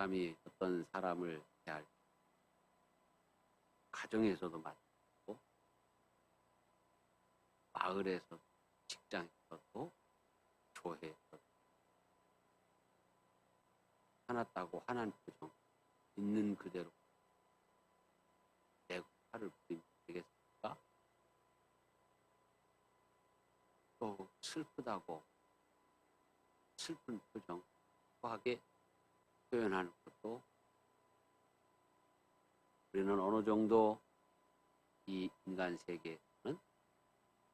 사람이 어떤 사람을 대할 때 가정에서도 마찬가지고 마을에서 직장에서도 교회에서도 화났다고 화난 표정 있는 그대로 내고 화를 부리면 되겠습니까? 또 슬프다고 슬픈 표정 후하게 표현하는 것도 우리는 어느 정도 이 인간 세계에서는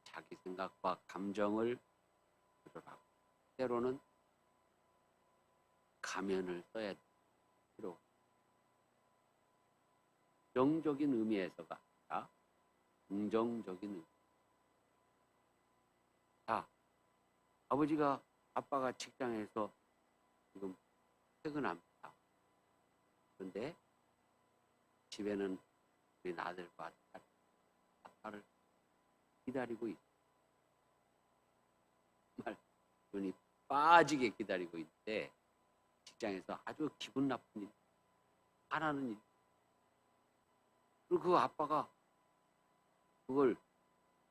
자기 생각과 감정을 조절하고 때로는 가면을 써야 필요. 부정적인 의미에서가 아니라 긍정적인 의미. 자, 아빠가 직장에서 지금 퇴근합니다. 그런데 집에는 우리 아들과 딸, 아빠를 기다리고 있어요. 정말 눈이 빠지게 기다리고 있는데 직장에서 아주 기분 나쁜 일, 화나는 일. 그리고 그 아빠가 그걸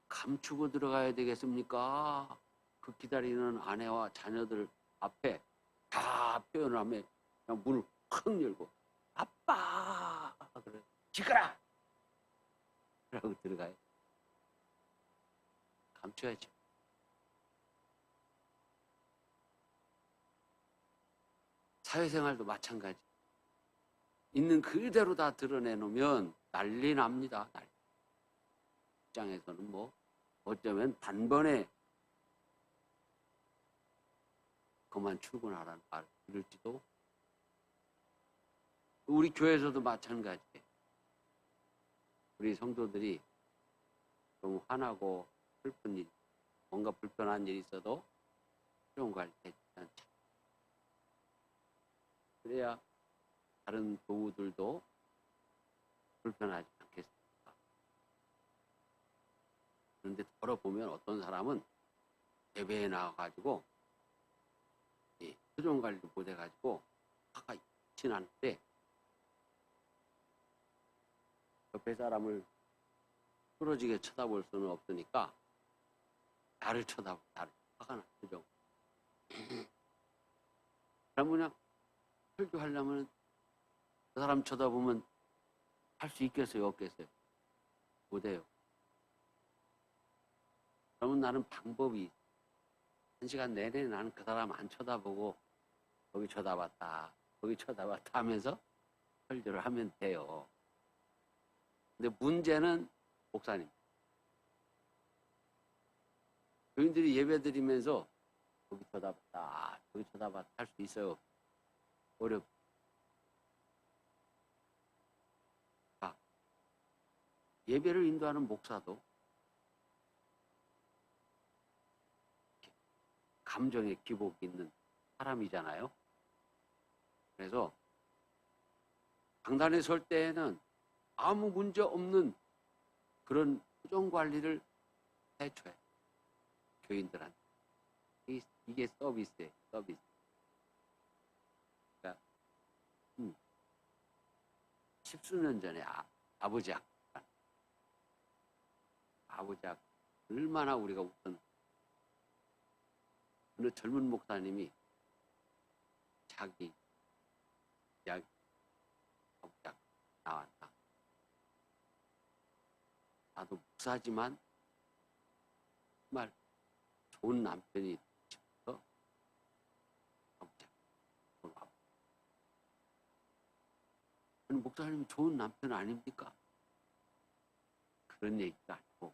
감추고 들어가야 되겠습니까? 그 기다리는 아내와 자녀들 앞에 다 표현을 하며 그냥 문을 확 열고 아빠! 그래. 시끄라! 라고 들어가요. 감춰야죠. 사회생활도 마찬가지. 있는 그대로 다 드러내놓으면 난리 납니다. 난리. 직장에서는 뭐 어쩌면 단번에 그만 출근하라는 말을 들을지도. 우리 교회에서도 마찬가지예요. 우리 성도들이 좀 화나고 슬픈 일, 뭔가 불편한 일이 있어도 수용 갈 때 괜찮죠. 그래야 다른 교우들도 불편하지 않겠습니까? 그런데 걸어보면 어떤 사람은 예배에 나와가지고 수종 관리를 못해가지고 화가 있진 않은데 옆에 사람을 부러지게 쳐다볼 수는 없으니까 나를 쳐다보고 나를 화가 나 표정. 그러면 그냥 설교하려면 그 사람 쳐다보면 할 수 있겠어요? 없겠어요? 못해요. 그러면 나는 방법이 있어. 한 시간 내내 나는 그 사람 안 쳐다보고 거기 쳐다봤다 거기 쳐다봤다 하면서 설교를 하면 돼요. 근데 문제는 목사님, 교인들이 예배 드리면서 거기 쳐다봤다 거기 쳐다봤다 할 수 있어요? 어렵죠. 예배를 인도하는 목사도 감정의 기복이 있는 사람이잖아요. 그래서 강단에 설 때에는 아무 문제 없는 그런 표정 관리를 해줘야 해요. 교인들한테. 이게 서비스예요. 서비스. 그러니까 10수년 전에 아버지 얼마나 우리가 웃던 어느 젊은 목사님이 자기 이야기 아버지 나왔다. 나도 목사지만 정말 좋은 남편이 싶어서 아버지 목사님이 좋은 남편 아닙니까? 그런 얘기가 아니고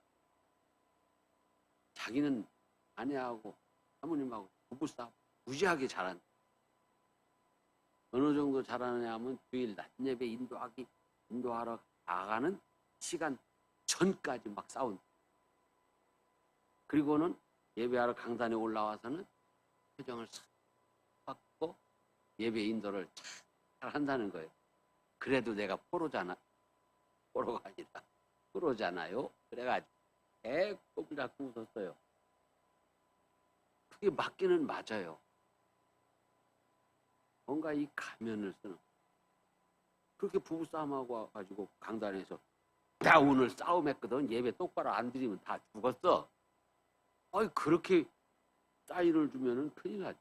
자기는 아내하고 사모님하고 부부싸움 무지하게 잘한다. 어느 정도 잘하느냐 하면 주일 낮 예배 인도하러 나가는 시간 전까지 막 싸운다. 그리고는 예배하러 강단에 올라와서는 표정을 싹 바꾸고 예배 인도를 잘 한다는 거예요. 그래도 내가 포로가 아니라 프로잖아요. 그래가지고 배꼽을 잡고 웃었어요. 그게 맞기는 맞아요. 뭔가 이 가면을 쓰는 그렇게 부부싸움하고 와가지고 강단에서 나 오늘 싸움했거든. 예배 똑바로 안 드리면 다 죽었어. 아이 그렇게 사인을 주면은 큰일 나지.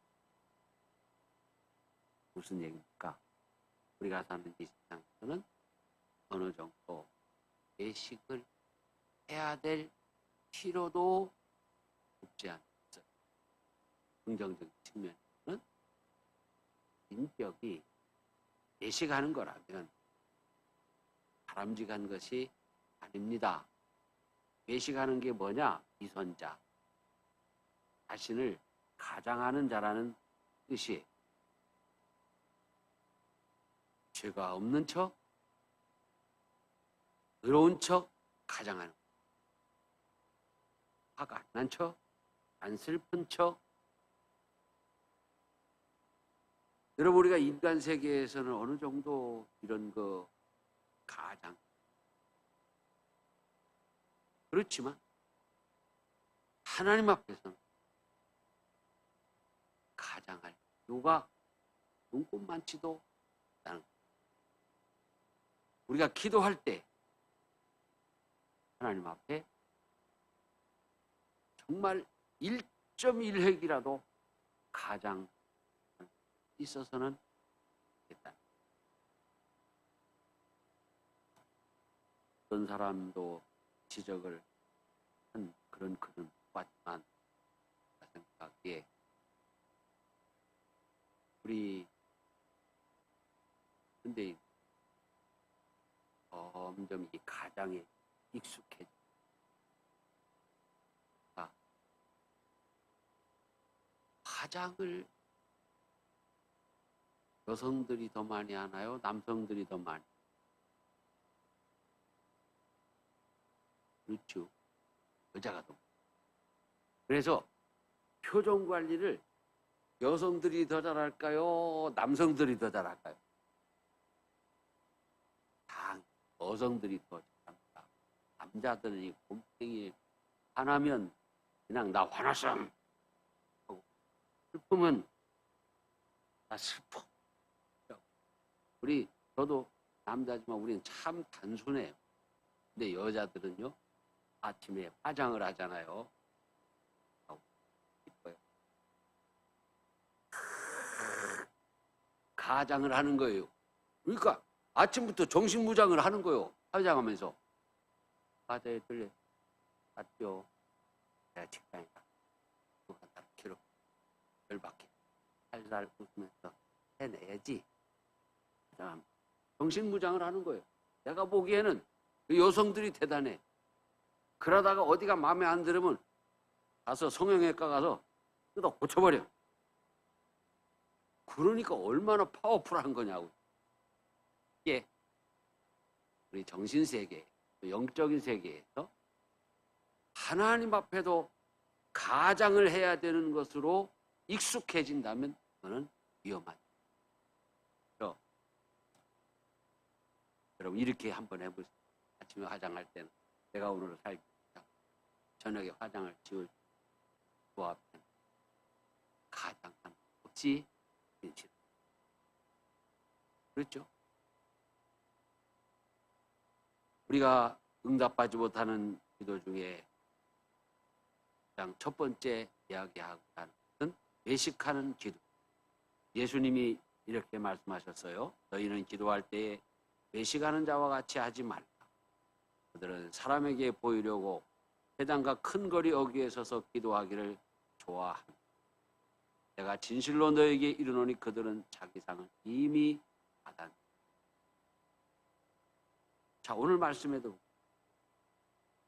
무슨 얘기입니까? 우리가 사는 이 세상에서는 어느 정도 외식을 해야 될 필요도 없지 않았어요. 긍정적인 측면에는 인격이 외식하는 거라면 바람직한 것이 아닙니다. 외식하는 게 뭐냐? 위선자. 자신을 가장하는 자라는 뜻이에요. 죄가 없는 척, 의로운 척, 가장하는 것. 화가 안 난 척, 안 슬픈 척. 여러분 우리가 인간 세계에서는 어느 정도 이런 거 가장 그렇지만 하나님 앞에서는 가장할 이유가 눈꼽만치도 않다는 거예요. 우리가 기도할 때 하나님 앞에 정말 1.1획이라도 가장 있어서는 좋겠다. 어떤 사람도 지적을 한 그런 글은 봤지만 생각하기에 우리 근데 점점 이 가장에 익숙해져. 화장을 여성들이 더 많이 하나요? 남성들이 더 많이? 그렇죠. 여자가 더. 그래서 표정 관리를 여성들이 더 잘할까요? 남성들이 더 잘할까요? 여성들이 더 잘합니다. 남자들은 이 곰탱이 화나면 그냥 나 화났어 하고 슬프면 나 슬퍼. 저도 남자지만 우리는 참 단순해요. 근데 여자들은요 아침에 화장을 하잖아요. 이뻐요. 가장을 하는 거예요. 그러니까 아침부터 정신무장을 하는 거예요. 화장하면서. 맞아요, 들려. 맞죠? 내가 직장에 가. 누가 나를 괴롭혀. 열받게. 살살 웃으면서 해내야지. 정신무장을 하는 거예요. 내가 보기에는 여성들이 대단해. 그러다가 어디가 마음에 안 들으면 가서 성형외과 가서 뜯어 고쳐버려. 그러니까 얼마나 파워풀한 거냐고. 이게 우리 정신세계, 영적인 세계에서 하나님 앞에도 가장을 해야 되는 것으로 익숙해진다면 그거는 위험하죠. 여러분 이렇게 한번 해보세요. 아침에 화장할 때는 내가 오늘 살기 저녁에 화장을 지울 그 앞에 가장한 없이 괜찮아요. 그렇죠? 우리가 응답받지 못하는 기도 중에 가장 첫 번째 이야기하고 하는 것은 외식하는 기도. 예수님이 이렇게 말씀하셨어요. 너희는 기도할 때에 외식하는 자와 같이 하지 말라. 그들은 사람에게 보이려고 회당과 큰 거리 어귀에 서서 기도하기를 좋아한다. 내가 진실로 너에게 이르노니 그들은 자기 상을 이미 받았다. 자, 오늘 말씀에도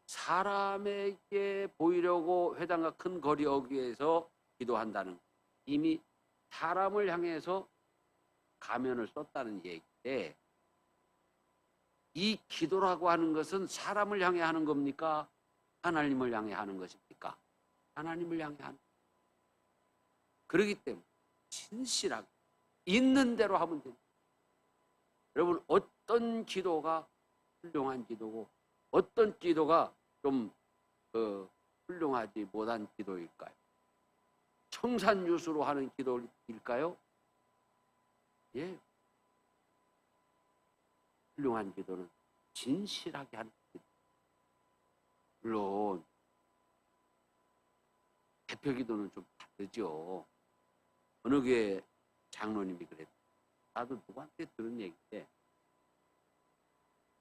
사람에게 보이려고 회당과 큰 거리 어귀에서 기도한다는 것. 이미 사람을 향해서 가면을 썼다는 얘기인데 이 기도라고 하는 것은 사람을 향해 하는 겁니까? 하나님을 향해 하는 것입니까? 하나님을 향해 하는. 그렇기 때문에 진실하게 있는 대로 하면 됩니다. 여러분 어떤 기도가 훌륭한 기도고 어떤 기도가 좀 훌륭하지 못한 기도일까요? 청산유수로 하는 기도일까요? 예. 훌륭한 기도는 진실하게 하는 기도. 물론 대표 기도는 좀 다르죠. 어느 교회 장로님이 그랬어요. 나도 누구한테 들은 얘기인데,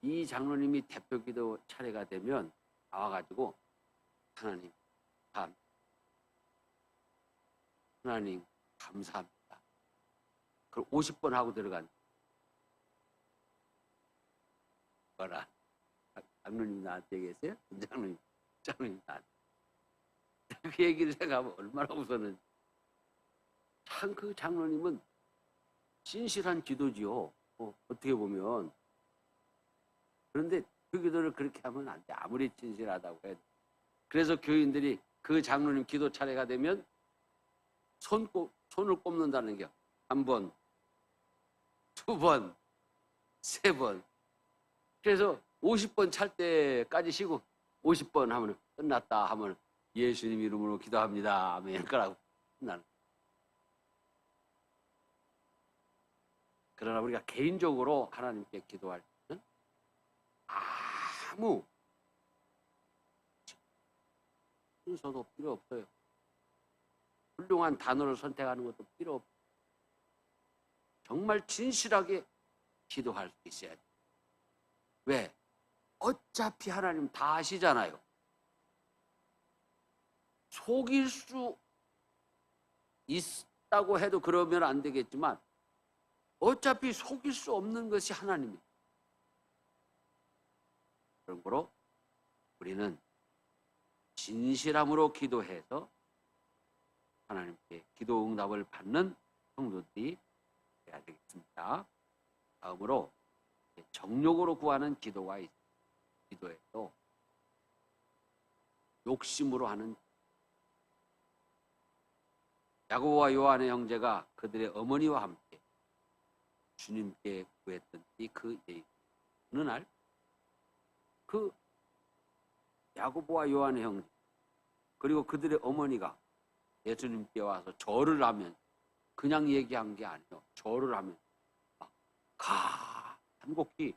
이 장로님이 대표 기도 차례가 되면 나와가지고 하나님 하나님 감사합니다. 그걸 50번 하고 들어간 거라. 장로님 나한테 얘기했어요? 장로님 나한테. 그 얘기를 생각하면 얼마나 웃었는지. 참 그 장로님은 진실한 기도지요. 어떻게 보면. 그런데 그 기도를 그렇게 하면 안 돼. 아무리 진실하다고 해도. 그래서 교인들이 그 장로님 기도 차례가 되면 손을 꼽는다는 게 한 번, 두 번, 세 번. 그래서 50번 찰 때까지 쉬고 50번 하면 끝났다 하면 예수님 이름으로 기도합니다 하면 거라고 끝나는. 그러나 우리가 개인적으로 하나님께 기도할 때는 아무 순서도 필요 없어요. 훌륭한 단어를 선택하는 것도 필요 없어요. 정말 진실하게 기도할 수 있어야 돼요. 왜? 어차피 하나님 다 아시잖아요. 속일 수 있다고 해도 그러면 안 되겠지만 어차피 속일 수 없는 것이 하나님이에요. 그런 거로 우리는 진실함으로 기도해서 하나님께 기도 응답을 받는 성도들이 되어야 되겠습니다. 다음으로 정욕으로 구하는 기도가 있습니다. 기도에도 욕심으로 하는, 야고보와 요한의 형제가 그들의 어머니와 함께 주님께 구했던 그 예의. 어느 날 그 야고보와 요한의 형제 그리고 그들의 어머니가 예수님께 와서 절을 하면, 그냥 얘기한 게 아니에요. 절을 하면 막 간곡히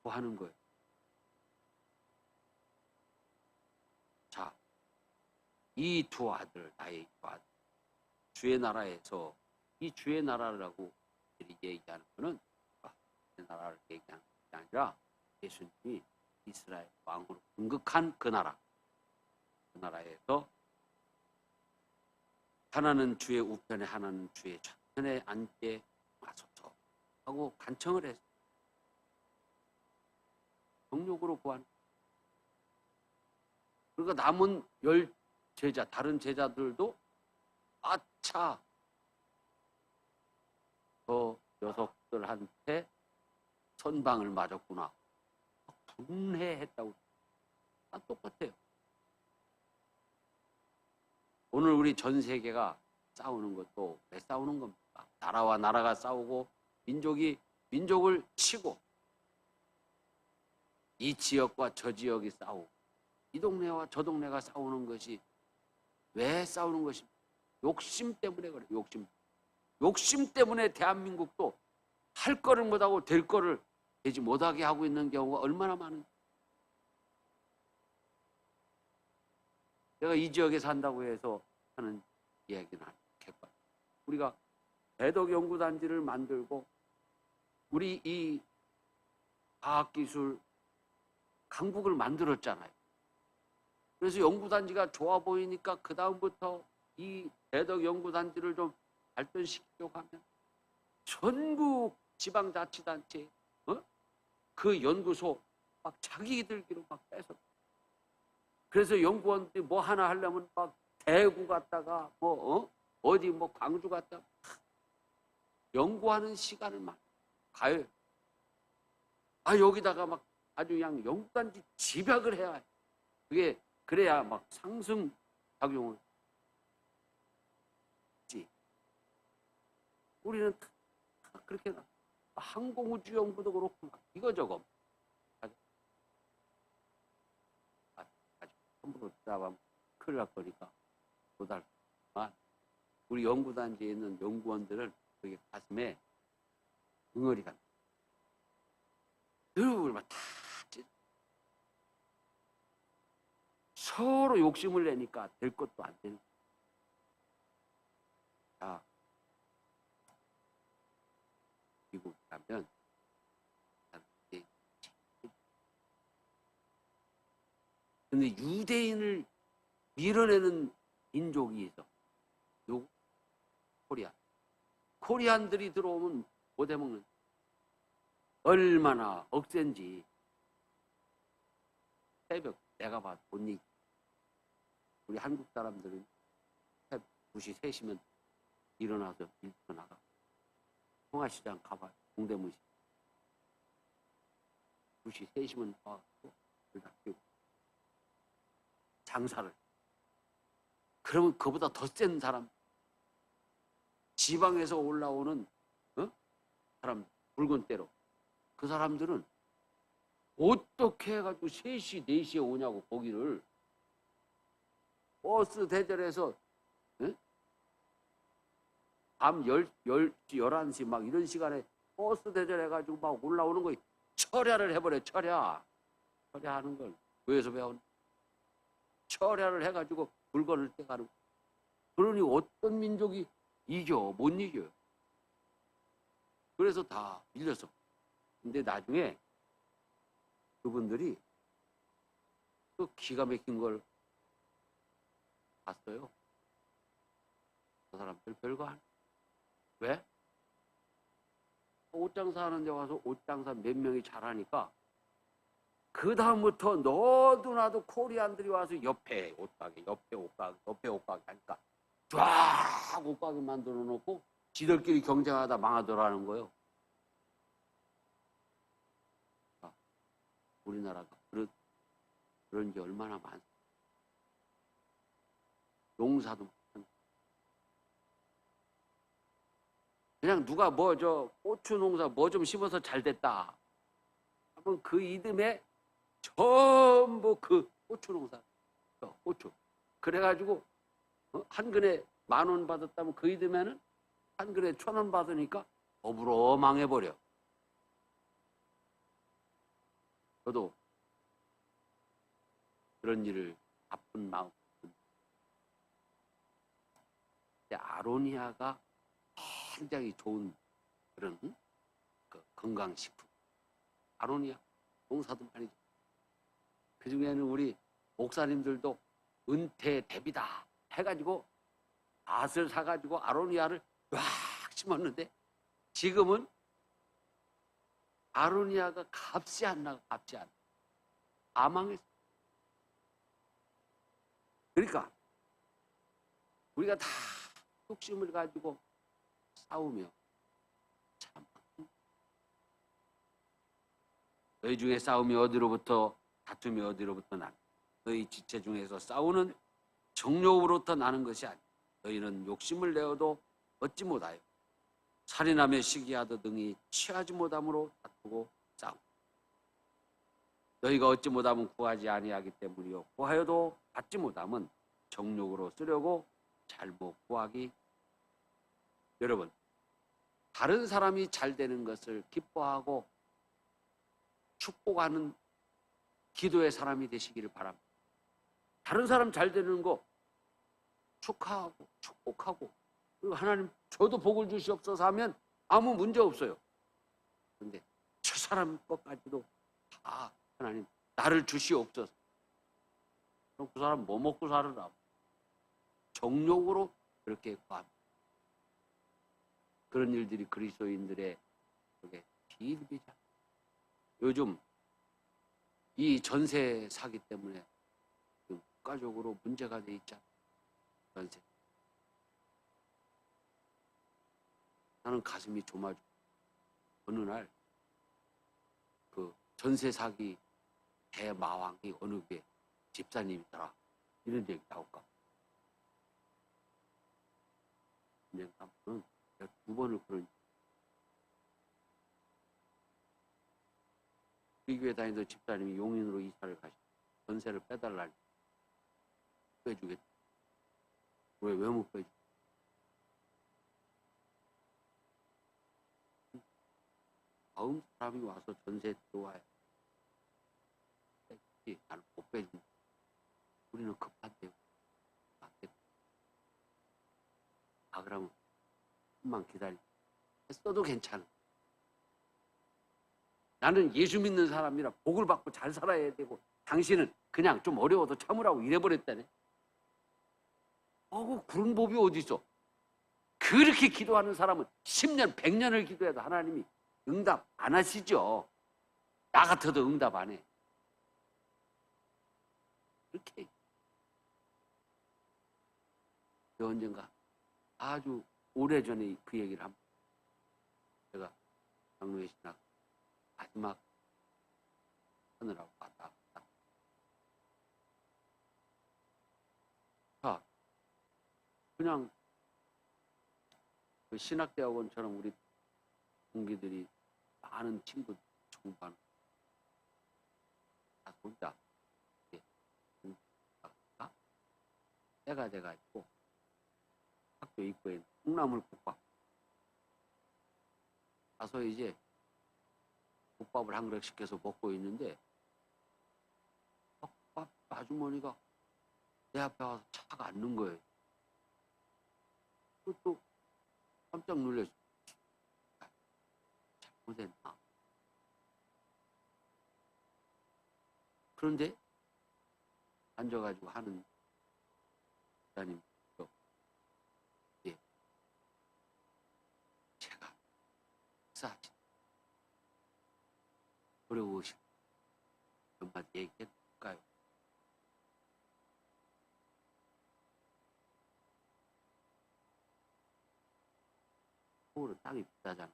구하는 거예요. 자, 이 두 아들, 나의 두 아들, 주의 나라에서, 이 주의 나라라고 얘기하는 거는 주의 나라를 얘기하는 게 아니라 예수님이 이스라엘 왕으로 등극한 그 나라, 그 나라에서 하나는 주의 우편에 하나는 주의 좌편에 앉게 하소서 하고 간청을 했어요. 정욕으로 구하는. 그러니까 남은 10 제자, 다른 제자들도 아차, 저 녀석들한테 선방을 맞았구나, 분해했다고. 다 똑같아요. 오늘 우리 전 세계가 싸우는 것도 왜 싸우는 겁니까? 나라와 나라가 싸우고 민족이 민족을 치고, 이 지역과 저 지역이 싸우고 이 동네와 저 동네가 싸우는 것이 왜 싸우는 것입니까? 욕심 때문에 그래요. 욕심 때문에 대한민국도 할 거를 못하고 될 거를 되지 못하게 하고 있는 경우가 얼마나 많은지. 내가 이 지역에 산다고 해서 하는 이야기는 아니겠고, 우리가 대덕연구단지를 만들고 우리 이 과학기술 강국을 만들었잖아요. 그래서 연구단지가 좋아 보이니까 그 다음부터 이 대덕연구단지를 좀 발전시키려고 하면 전국 지방자치단체 그 연구소 막 자기들끼리 막 뺏어. 그래서 연구원들이 뭐 하나 하려면 막 대구 갔다가 어디 뭐 광주 갔다가 연구하는 시간을 막 가요. 여기다가 막 아주 그냥 연구단지 집약을 해야 해. 그게 그래야 막 상승 작용을 하지. 우리는 다 그렇게 항공우주연구도 그렇고 막 이거저거 함부로 들어가면 큰일 날 거니까 못할지만, 우리 연구단지에 있는 연구원들은 그게 가슴에 응어리가 여러분을 다 서로 욕심을 내니까 될 것도 안 되는. 자, 미국 가면 근데 유대인을 밀어내는 민족이 있어. 누구? 코리안. 코리안들이 들어오면 못 해먹는. 얼마나 억센지. 새벽 내가 봐도 못 이기. 우리 한국 사람들은 새벽 2시, 3시면 일어나서 일터 나가. 통화시장 가봐. 동대문시. 2시, 3시면 와서 불 다 켜고 장사를. 그러면 그보다 더 센 사람, 지방에서 올라오는 사람, 붉은 때로 그 사람들은 어떻게 해가지고 3시, 4시에 오냐고. 거기를 버스 대절해서 밤 10시, 11시 막 이런 시간에 버스 대절해가지고 막 올라오는 거 철야를 해버려. 철야하는 걸 교회에서 배운 철야를 해가지고 물건을 떼가는. 그러니 어떤 민족이 이겨? 못 이겨요. 그래서 다 밀렸어. 근데 나중에 그분들이 또 기가 막힌 걸 봤어요. 그 사람들 별거 안. 왜? 옷장사 하는 데 와서 옷장사 몇 명이 잘하니까 그 다음부터 너도 나도 코리안들이 와서 옆에 옷가게 하니까 쫙 옷가게 만들어 놓고 지들끼리 경쟁하다 망하더라는 거예요. 우리나라가 그런 게 얼마나 많습니다. 농사도 그냥 누가 고추 농사 뭐 좀 심어서 잘 됐다 하면 그 이듬해 전부 그 고추 농사, 고추. 그래가지고 한 근에 10,000원 받았다면 그 이듬해는 한 근에 1,000원 받으니까 더불어 망해버려. 저도 그런 일을 바쁜 마음. 아로니아가 굉장히 좋은 그런 건강식품. 아로니아 농사도 많이. 그 중에는 우리 목사님들도 은퇴 대비다 해가지고 밭을 사가지고 아로니아를 쫙 심었는데 지금은 아로니아가 값이 안 나가. 값이 안 나가. 다 망했어. 그러니까 우리가 다 욕심을 가지고 싸우며 참 너희 중에 싸움이 어디로부터 다툼이 어디로부터 나는 너희 지체 중에서 싸우는 정욕으로부터 나는 것이 아니야. 너희는 욕심을 내어도 얻지 못하여 살인하며 시기하듯 등이 취하지 못함으로 다투고 싸우고 너희가 얻지 못하면 구하지 아니하기 때문이요 구하여도 받지 못하면 정욕으로 쓰려고 잘못 구하기. 여러분, 다른 사람이 잘 되는 것을 기뻐하고 축복하는 기도의 사람이 되시기를 바랍니다. 다른 사람 잘 되는 거 축하하고 축복하고 그리고 하나님 저도 복을 주시옵소서 하면 아무 문제 없어요. 그런데 저 사람 것까지도 다 하나님 나를 주시옵소서. 그럼 그 사람 뭐 먹고 살으라. 정욕으로 그렇게 구합니다. 그런 일들이 그리스도인들의 비일비재. 요즘 이 전세 사기 때문에 국가적으로 문제가 돼 있잖아. 전세. 나는 가슴이 조마조. 어느 날 그 전세 사기 대마왕이 어느 게 집사님이더라. 이런 얘기 나올까? 그냥 남편은 2번을 그런 우리 교회 다니던 집사님이 용인으로 이사를 가시 전세를 빼달라니 빼주겠다. 왜 못 빼줘? 다음 사람이 와서 전세 들어와야 되지. 나는 못 빼준다. 우리는 급한데요. 그러면 좀만 기다려. 했어도 괜찮아. 나는 예수 믿는 사람이라 복을 받고 잘 살아야 되고 당신은 그냥 좀 어려워도 참으라고 이래버렸다네. 그런 법이 어디 있어? 그렇게 기도하는 사람은 10년, 100년을 기도해도 하나님이 응답 안 하시죠. 나 같아도 응답 안 해. 그렇게. 언젠가 아주 오래전에 그 얘기를 합니다. 제가 장로의 신학 마지막 하느라고 갔다. 자, 그냥 그 신학대학원처럼 우리 동기들이 많은 친구들 공부하는 다 혼자 때가 돼가지고 학교 입구에 콩나물 국밥 가서 이제 국밥을 한 그릇 시켜서 먹고 있는데 국밥 아주머니가 내 앞에 와서 착 앉는 거예요. 또 깜짝 놀랐어. 잘못했나? 그런데 앉아가지고 하는 기자님, 예, 제가 사실 어려우신 몇 마디 얘기해볼까요? 서울은 땅이 비싸잖아.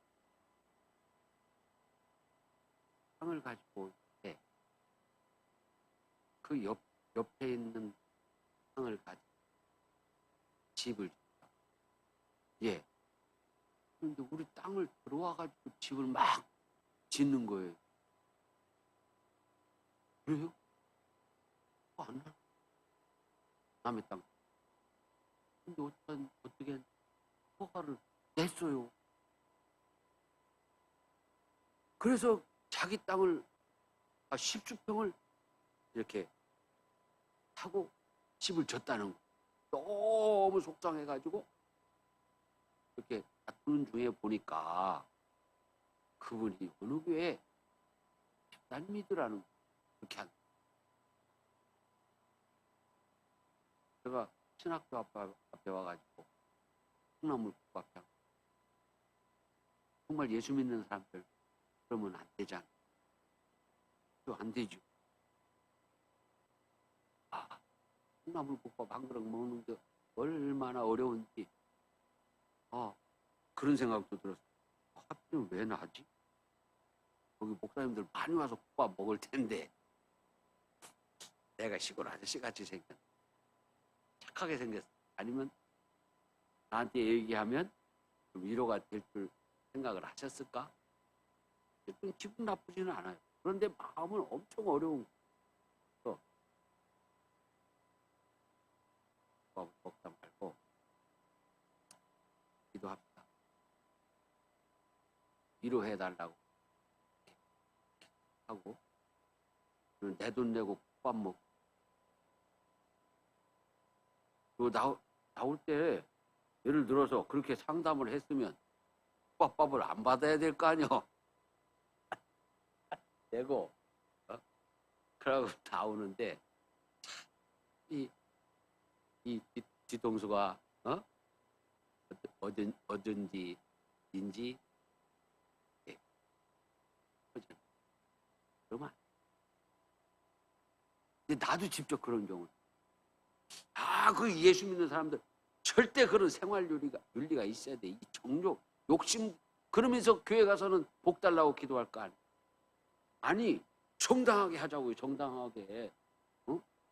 땅을 가지고 있는데 그 옆에 있는 땅을 가지고 집을 짓다. 예. 그런데 우리 땅을 들어와가지고 집을 막 짓는 거예요. 그래요? 안 나. 남의 땅. 근데 어떻게 허가를 냈어요. 그래서 자기 땅을 10주평을 이렇게 타고 집을 졌다는 거. 너무 속상해가지고 이렇게 다투는 중에 보니까 그분이 어느 교회 집단미드라는 그렇게 한. 제가 신학교 앞에 와가지고 콩나물 국밥향. 정말 예수 믿는 사람들 그러면 안 되잖아. 또 안 되죠. 콩나물 국밥 한 그릇 먹는 게 얼마나 어려운지 그런 생각도 들었어. 하필이면 왜 나지? 거기 목사님들 많이 와서 국밥 먹을 텐데 내가 시골 아저씨같이 생겼. 착하게 생겼어. 아니면 나한테 얘기하면 좀 위로가 될 줄 생각을 하셨을까? 어쨌든 기분 나쁘지는 않아요. 그런데 마음은 엄청 어려운 거. 국밥을 먹다 말고 기도합시다. 위로해달라고 하고 내 돈 내고 국밥 먹고 그리고 나올 때 예를 들어서 그렇게 상담을 했으면 국밥밥을 안 받아야 될 거 아니요. 되고 그러고 나오는데 이 뒤통수가 어딘지인지 그러면 근데 나도 직접 그런 경우 그 예수 믿는 사람들 절대 그런 생활 윤리가 있어야 돼. 이 정욕 욕심 그러면서 교회 가서는 복 달라고 기도할 거 아니야. 아니 정당하게 하자고요. 정당하게.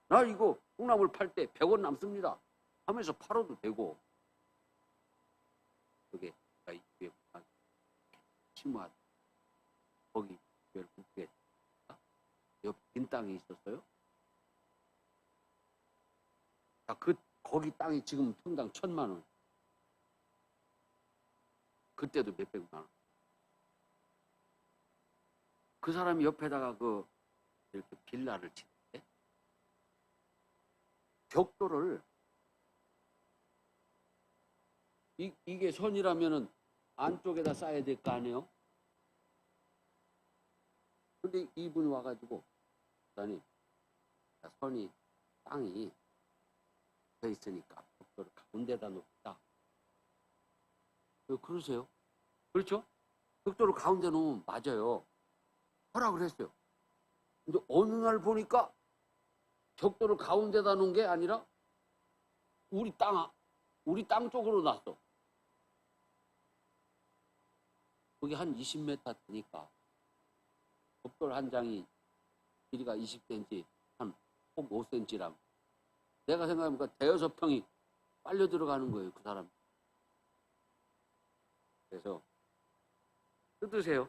나 이거 콩나물 팔 때 100원 남습니다 하면서 팔아도 되고 그게 이게 심오하다. 거기 교회를 굽게 옆 빈 땅이 있었어요. 거기 땅이 지금 평당 1,000만 원. 그때도 몇백만 원. 그 사람이 옆에다가 이렇게 빌라를 치는데 벽돌을 이게 선이라면은 안쪽에다 쌓아야 될 거 아니에요? 근데 이분이 와가지고 아니 선이 땅이 돼 있으니까 벽돌을 가운데다 놓자. 왜 그러세요? 그렇죠? 벽돌을 가운데 놓으면 맞아요. 하라 그랬어요. 근데 어느 날 보니까 벽돌을 가운데다 놓은 게 아니라 우리 땅 쪽으로 놨어. 그게 한 20m 되니까 벽돌 한 장이 길이가 20cm, 한 폭 5cm라면 내가 생각해보니까 대여섯 평이 빨려 들어가는 거예요, 그 사람. 그래서 뜯으세요.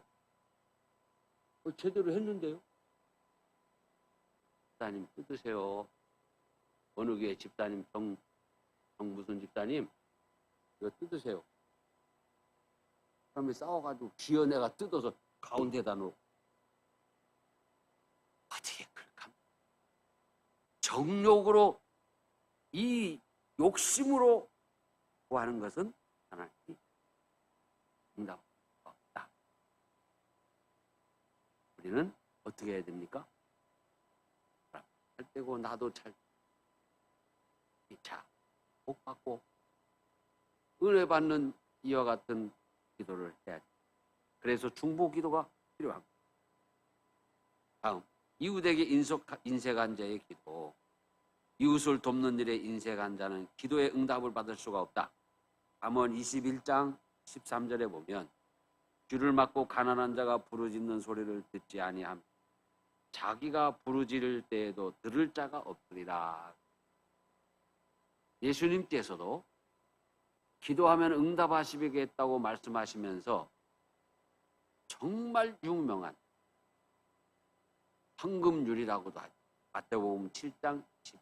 제대로 했는데요. 집사님 뜯으세요. 어느 교회 집사님 무슨 집사님 이거 뜯으세요. 그러면 싸워가지고 기어내가 뜯어서 가운데다 놓고 어떻게 그럴까? 정욕으로 이 욕심으로 구하는 것은 하나님이 응답 없다. 우리는 어떻게 해야 됩니까? 잘 되고 나도 잘 자, 복 받고 은혜 받는 이와 같은 기도를 해야 돼. 그래서 중보 기도가 필요한 거예요. 다음, 이웃에게 인색한 자의 기도. 이웃을 돕는 일에 인색한 자는 기도의 응답을 받을 수가 없다. 잠언 21장 13절에 보면 쥐를 맞고 가난한 자가 부르짖는 소리를 듣지 아니함. 자기가 부르짖을 때에도 들을 자가 없으리라. 예수님께서도 기도하면 응답하시겠다고 말씀하시면서 정말 유명한 황금률이라고도 하죠. 마태복음 7장 10.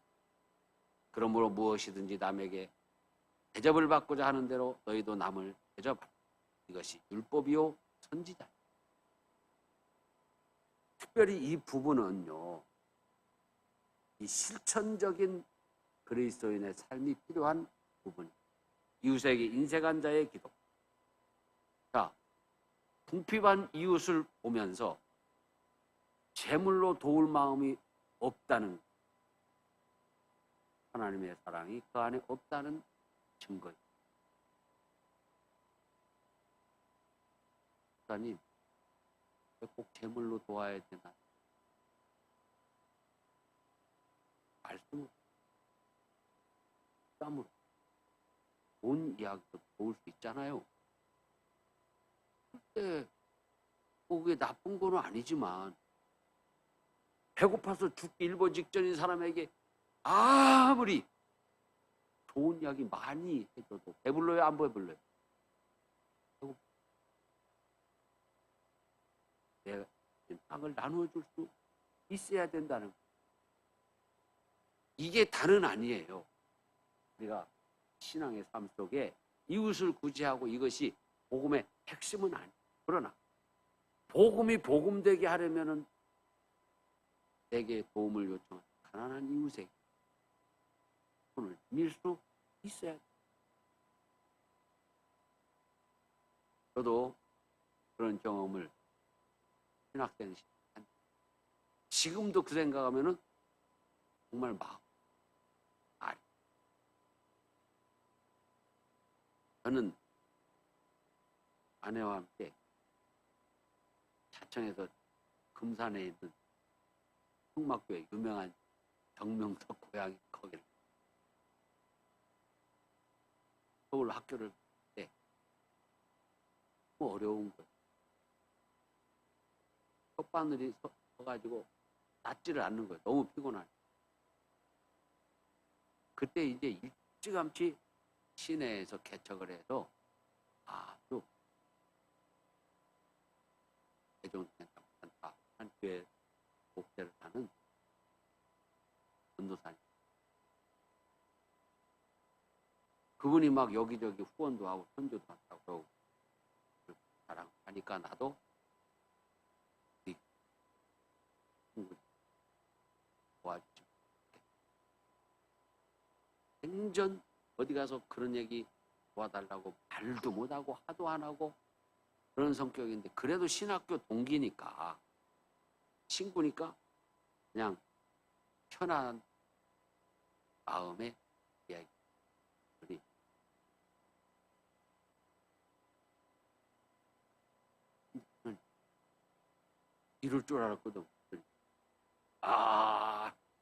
그러므로 무엇이든지 남에게 대접을 받고자 하는 대로 너희도 남을 대접하라. 이것이 율법이요 선지자. 특별히 이 부분은요, 이 실천적인 그리스도인의 삶이 필요한 부분. 이웃에게 인색한 자의 기도. 자, 궁핍한 이웃을 보면서 재물로 도울 마음이 없다는 하나님의 사랑이 그 안에 없다는 증거입니다. 목사님, 왜 꼭 재물로 도와야 되나? 말씀으로, 땀으로, 돈 이야기도 도울 수 있잖아요. 그때 그게 나쁜 건 아니지만 배고파서 죽기 일보 직전인 사람에게 아무리 좋은 이야기 많이 해줘도 배불러요, 안 배불러요? 내가 빵을 나누어줄 수 있어야 된다는 거. 이게 다는 아니에요. 우리가 신앙의 삶 속에 이웃을 구제하고 이것이 복음의 핵심은 아니에요. 그러나 복음이 복음되게 하려면은 내게 도움을 요청한 가난한 이웃에게 손을 밀 수 있어야 돼요. 저도 그런 경험을 신학생 시간 지금도 그 생각하면은 정말 마음 아리. 저는 아내와 함께 차천에서 금산에 있는 흑막교회 유명한 정명석 고향이 거기를 서울 학교를 때 너무 어려운 거예요. 혓바늘이 서가지고 낫지를 않는 거예요. 너무 피곤하네. 그때 이제 일찌감치 시내에서 개척을 해서 아주 대종센터 한 교회 목회를 하는 전도사님. 그분이 막 여기저기 후원도 하고 선교도 한다고 그러고 자랑하니까 나도 완전 어디 가서 그런 얘기 도와달라고 말도 못하고 하도 안 하고 그런 성격인데, 그래도 신학교 동기니까, 친구니까 그냥 편한 마음에 이야기. 이럴 줄 알았거든.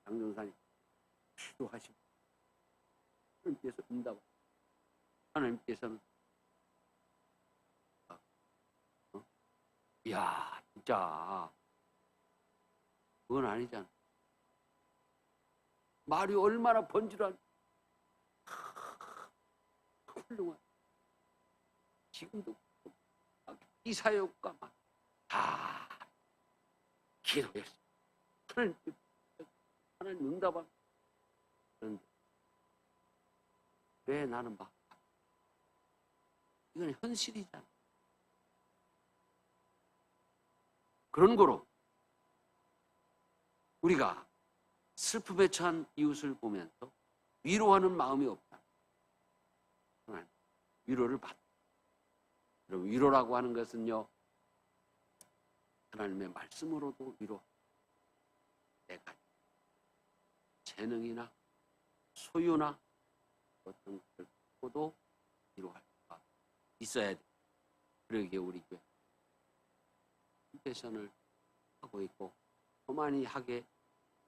장정사님 기도하시고 하나님께서 응답. 하나님께서는 이야 진짜 그건 아니잖아. 말이 얼마나 번지르한 훌륭한. 지금도 이사역과 다 기도했어. 하나님 응답한. 그런데 왜 나는 막 이건 현실이잖아. 그런 거로 우리가 슬픔에 처한 이웃을 보면서 위로하는 마음이 없다. 하나님 위로를 받다. 위로라고 하는 것은요, 하나님의 말씀으로도 위로, 내가 재능이나 소유나 어떤 것을 갖고도 위로할 수가 있어야 돼. 그러기에 우리 교회 컨페션을 하고 있고 더 많이 하게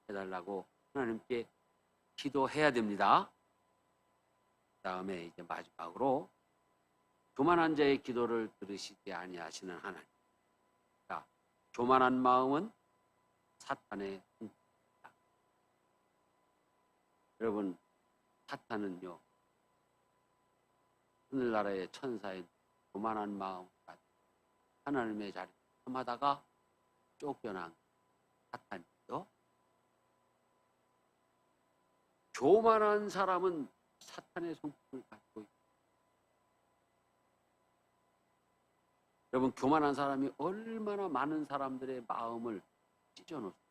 해달라고 하나님께 기도해야 됩니다. 그 다음에 이제 마지막으로 교만한 자의 기도를 들으시지 아니하시는 하나님. 자, 교만한 마음은 사탄의 공격입니다. 여러분, 사탄은요, 하늘나라의 천사의 교만한 마음, 하나님의 자리를 탐하다가 쫓겨난 사탄이죠. 교만한 사람은 사탄의 성품을 갖고 있습니다. 여러분, 교만한 사람이 얼마나 많은 사람들의 마음을 찢어놓습니다.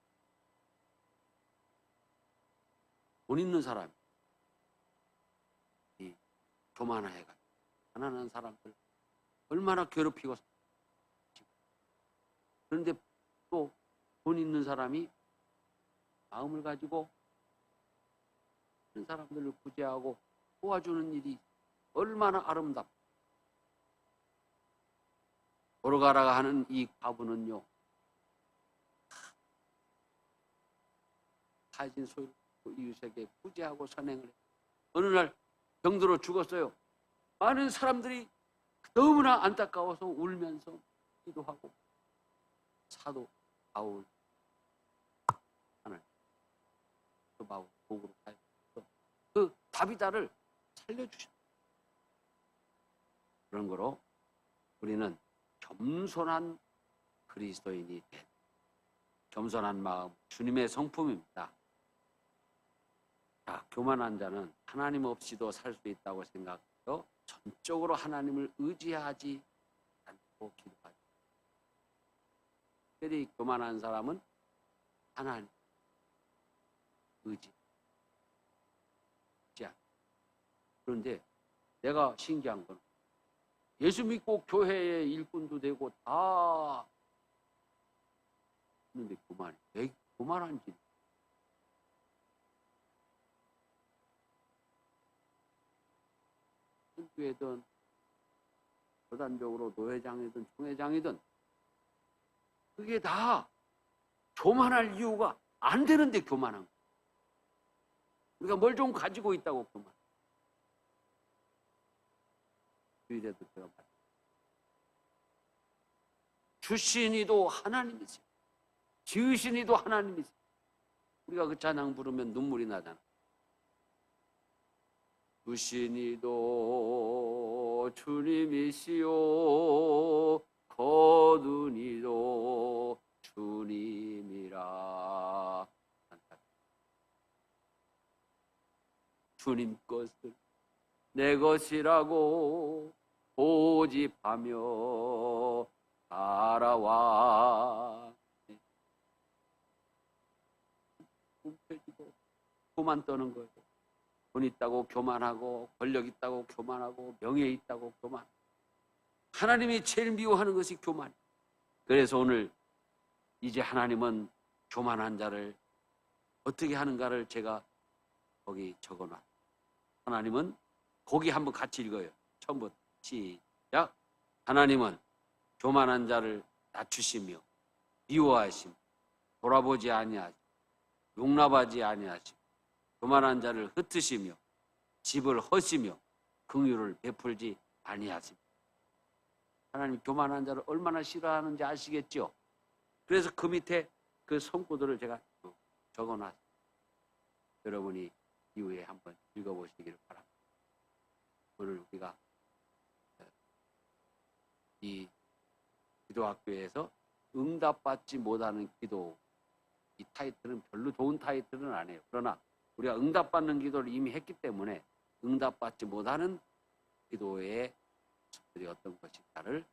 돈 있는 사람이 교만해가 가난한 사람들 얼마나 괴롭히고. 그런데 또 돈 있는 사람이 마음을 가지고 그런 사람들을 구제하고 도와주는 일이 얼마나 아름답고. 보러 가라 하는 이 과부는요, 가진 소유를 이웃에게 구제하고 선행을 해요. 어느 날 병들어 죽었어요. 많은 사람들이 너무나 안타까워서 울면서 기도하고 사도 바울 하나님 그 바울 복으로 가서 그 다비다를 살려주셨어요. 그런 거로 우리는 겸손한 그리스도인이 된, 겸손한 마음, 주님의 성품입니다. 자, 교만한 자는 하나님 없이도 살 수 있다고 생각해요. 전적으로 하나님을 의지하지 않고 기도하죠. 특별히 교만한 사람은 하나님 의지하지 않아요. 그런데 내가 신기한 건 예수 믿고 교회의 일꾼도 되고 다 했는데 교만해. 왜 교만한지. 교회든 교단적으로 노회장이든 총회장이든 그게 다 교만할 이유가 안 되는데 교만한 거예요. 우리가 뭘 좀 가지고 있다고 교만. 주일에도 제가 말했어요. 주신이도 하나님이세요. 지으신이도 하나님이세요. 우리가 그 찬양 부르면 눈물이 나잖아. 주신이도 주님이시오, 거두니도 주님이라. 주님 것을 내 것이라고 고집하며 알아와. 움켜쥐고 고만 떠는 거예요. 돈 있다고 교만하고, 권력 있다고 교만하고, 명예 있다고 교만. 하나님이 제일 미워하는 것이 교만. 그래서 오늘 이제 하나님은 교만한 자를 어떻게 하는가를 제가 거기 적어놨어요. 하나님은 거기 한번 같이 읽어요. 처음부터 시작. 하나님은 교만한 자를 낮추시며 미워하시며 돌아보지 아니하시며 용납하지 아니하시며 교만한 자를 흩으시며 집을 허시며 긍휼을 베풀지 아니하시며. 하나님 교만한 자를 얼마나 싫어하는지 아시겠죠? 그래서 그 밑에 그 성구들을 제가 적어놨어요. 여러분이 이후에 한번 읽어보시기를 바랍니다. 오늘 우리가 이 기도학교에서 응답받지 못하는 기도, 이 타이틀은 별로 좋은 타이틀은 아니에요. 그러나 우리가 응답받는 기도를 이미 했기 때문에 응답받지 못하는 기도의 모습들이 어떤 것인가를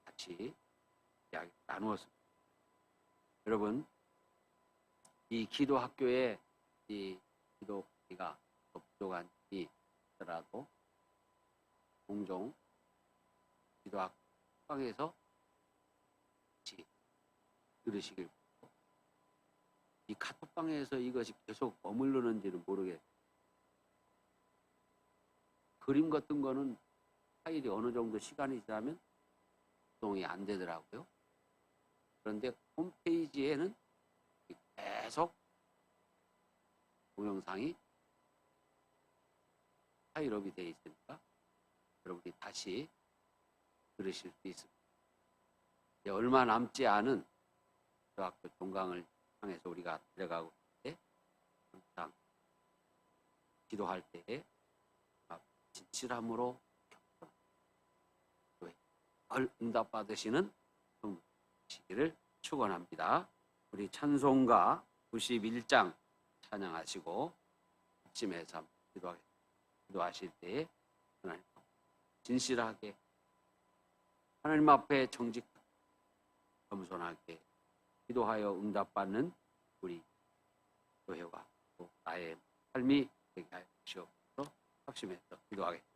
같이 이야기 나누었습니다. 여러분, 이 기도학교에 이 기도가 부족한지 더라도 종종 기도학방에서 같이 들으시길 바라고, 이 카톡방에서 이것이 계속 머무르는지는 모르겠어요. 그림 같은 거는 파일이 어느 정도 시간이 지나면 구동이 안 되더라고요. 그런데 홈페이지에는 계속 동영상이 파일업이 되어 있으니까 여러분이 다시 들으실 수 있습니다. 이제 얼마 남지 않은 기도학교 종강을 향해서 우리가 들어가고 있을 때 항상 기도할 때에 진실함으로 응답받으시는 시기를 축원합니다. 우리 찬송가 91장 찬양하시고 아침에서 기도하실 때에 하나님 진실하게 하나님 앞에 정직하게 겸손하게 기도하여 응답받는 우리 교회와 또 나의 삶이 되게 하여 주시옵소서. 합심해서 기도하겠습니다.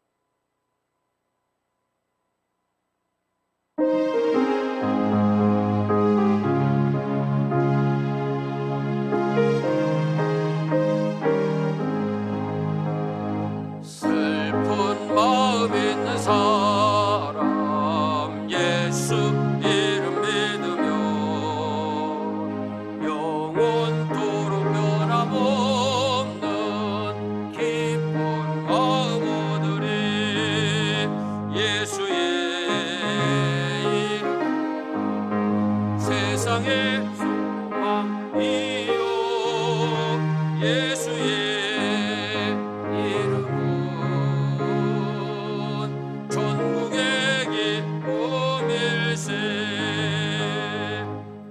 슬픈 마음 있는 사람 예수 이름 믿으며 영원토록 변함없는 기쁜 마음 얻으리. 예수의 이름 세상의 소망이요. 예수의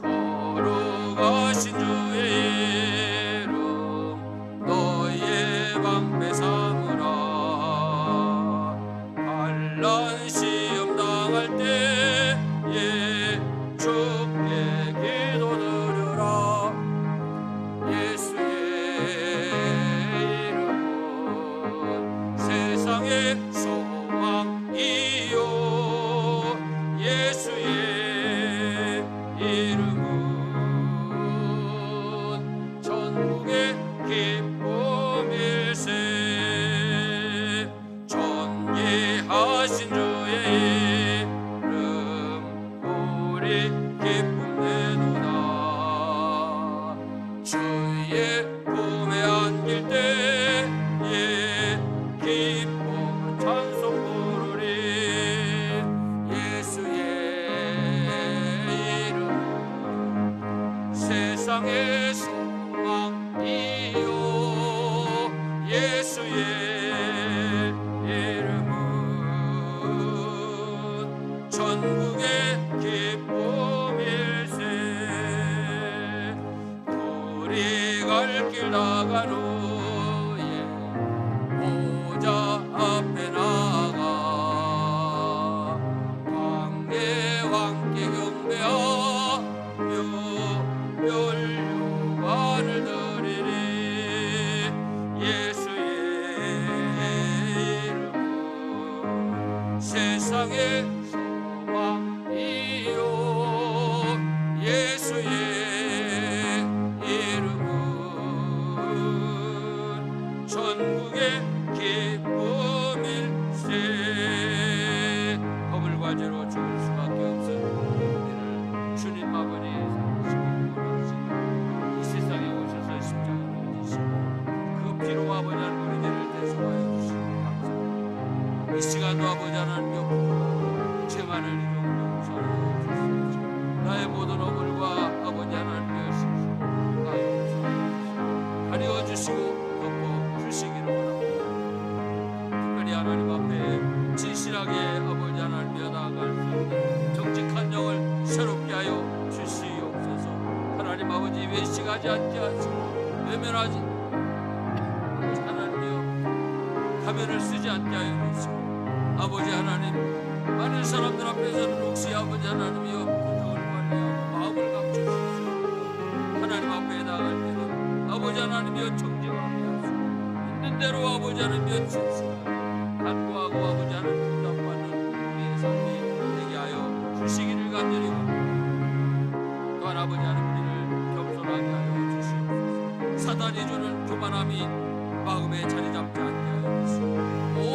거룩하신 주의 이름 너희의 방패 삼으라. 환난 시험 당할 때에 주께 기도드려라. 예수의 이름은 세상의 소망이요. 예수의 이름은 천국의 기쁨일세. 존귀하신 주의 이름 우리 기쁨 내도다. 주의 품에 안길 때에 기쁨 찬송 부르리. 예수의 이름 세상의 소망이요. 예수의 이름은 천국의 기쁨일세. 우리 갈 길 나간 후에 보좌 앞에 나가 광대와 함께 경배하며 멸류관을 드리리. 세상의 소망이요 예수의 이름은 전국의 기쁨일세. 검을 과제로 죽을 수밖에 없은 우리를 주님 아버지 삼으시고 이 세상에 오셔서 십자가를 지시고 그 피로 아버지 하나님 우리들을 대속하여 주시고 감사합니다. 이 시간도 아버지 하나님 죄만을 이루고 용서하여 주시옵소서. 나의 모든 어물과 아버지 하나님의 실수 다 용서하여 주시고 가려 주시고 덮어 주시기를 원합니다. 특별히 하나님 앞에 진실하게 아버지 하나님이여 나아갈 수 있는 정직한 영을 새롭게 하여 주시옵소서. 하나님 아버지 외식하지 않게 하시고 외면하지 하나님이여 가면을 쓰지 않게 하여 주시고 아버지 하나님 많은 사람들 앞에서는 혹시 아버지 하나님이여 표정을 관리하고 마음을 감춰주시옵소서. 하나님 앞에 나아갈 때는 아버지 하나님이여 정직하게 하시고 있는 대로 아버지 하나님이여 진실하게 간구하고 아버지 하나님 응답받는 우리의 삶이 되게 하여 주시기를 간절히 원합니다. 또한 아버지 하나님 우리를 겸손하게 하여 주시옵소서. 사단이 주는 교만함이 마음에 자리 잡지 않게 하여 주시고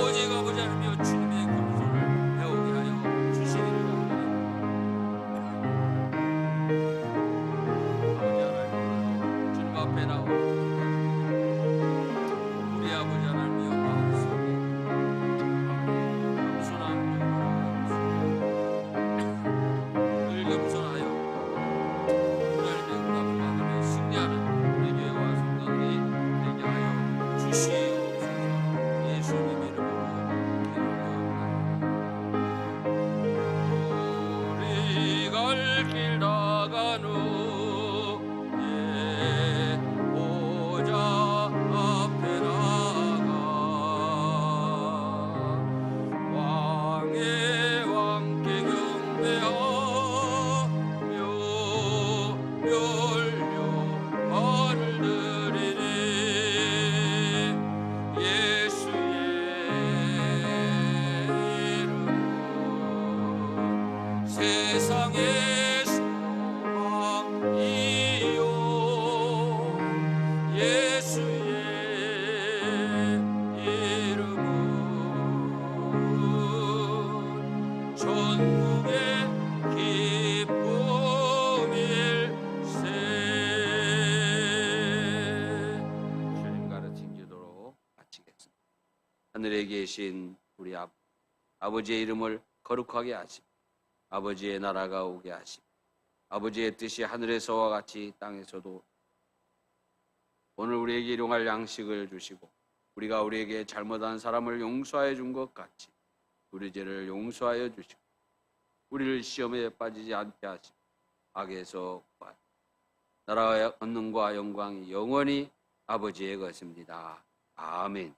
오직 아버지 하나님이여 주님의 겸손을 배우게 하여 주시기를 간절히 아버지 하나님 주님 앞에 나와 우리 아버지 하나님이여 마음속에 겸손한 늘 겸손하여 하나님의 응답을 받으며 승리하는 우리 교회와 성도들이 되게 하여 주시옵소서. 예수님 이름으로 기도하옵나이다. 우리 갈 길 다간 후에 보좌 앞에 나가 왕의 왕께 경배하며 멸류관을 드리니 예수의 이름은 세상의 소망이요 예수의 이름은 전국의 기쁨일세. 주님 가르친 기도로 마치겠습니다. 하늘에 계신 우리 아버지의 이름을 거룩하게 하시고 아버지의 나라가 오게 하시고 아버지의 뜻이 하늘에서와 같이 땅에서도 오늘 우리에게 일용할 양식을 주시고 우리가 우리에게 잘못한 사람을 용서하여 준 것 같이 우리 죄를 용서하여 주시고 우리를 시험에 빠지지 않게 하시고 악에서 구하시고 나라와 권능과 영광이 영원히 아버지의 것입니다. 아멘.